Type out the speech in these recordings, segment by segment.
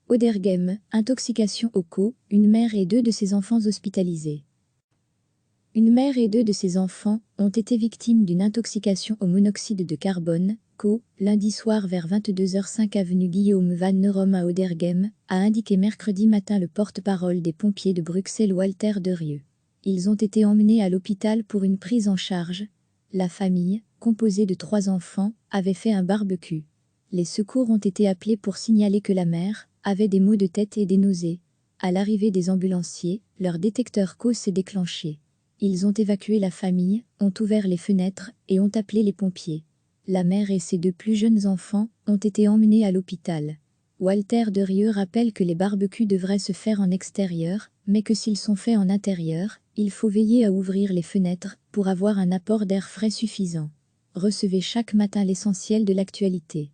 Auderghem, intoxication au co, une mère et deux de ses enfants hospitalisés. Une mère et deux de ses enfants ont été victimes d'une intoxication au monoxyde de carbone, co, lundi soir vers 22h05 avenue Guillaume van Neurom à Auderghem, a indiqué mercredi matin le porte-parole des pompiers de Bruxelles Walter de Rieu. Ils ont été emmenés à l'hôpital pour une prise en charge. La famille, composée de 3 enfants, avait fait un barbecue. Les secours ont été appelés pour signaler que la mère avait des maux de tête et des nausées. À l'arrivée des ambulanciers, leur détecteur CO s'est déclenché. Ils ont évacué la famille, ont ouvert les fenêtres et ont appelé les pompiers. La mère et ses 2 plus jeunes enfants ont été emmenés à l'hôpital. Walter de Rieu rappelle que les barbecues devraient se faire en extérieur, mais que s'ils sont faits en intérieur, il faut veiller à ouvrir les fenêtres pour avoir un apport d'air frais suffisant. Recevez chaque matin l'essentiel de l'actualité.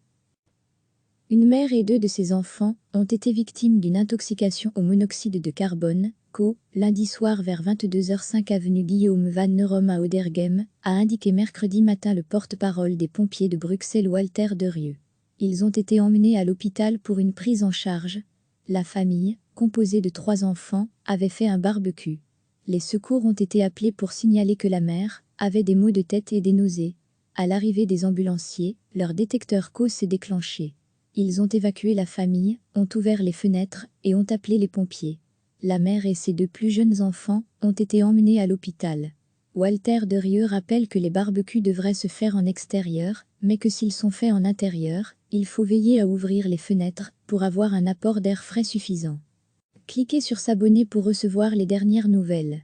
Une mère et 2 de ses enfants ont été victimes d'une intoxication au monoxyde de carbone, co, lundi soir vers 22h05 avenue Guillaume van Neurom à Auderghem, a indiqué mercredi matin le porte-parole des pompiers de Bruxelles Walter de Rieu. Ils ont été emmenés à l'hôpital pour une prise en charge. La famille, composée de 3 enfants, avait fait un barbecue. Les secours ont été appelés pour signaler que la mère avait des maux de tête et des nausées. À l'arrivée des ambulanciers, leur détecteur CO s'est déclenché. Ils ont évacué la famille, ont ouvert les fenêtres et ont appelé les pompiers. La mère et ses 2 plus jeunes enfants ont été emmenés à l'hôpital. Walter de Rieu rappelle que les barbecues devraient se faire en extérieur, mais que s'ils sont faits en intérieur, il faut veiller à ouvrir les fenêtres pour avoir un apport d'air frais suffisant. Cliquez sur s'abonner pour recevoir les dernières nouvelles.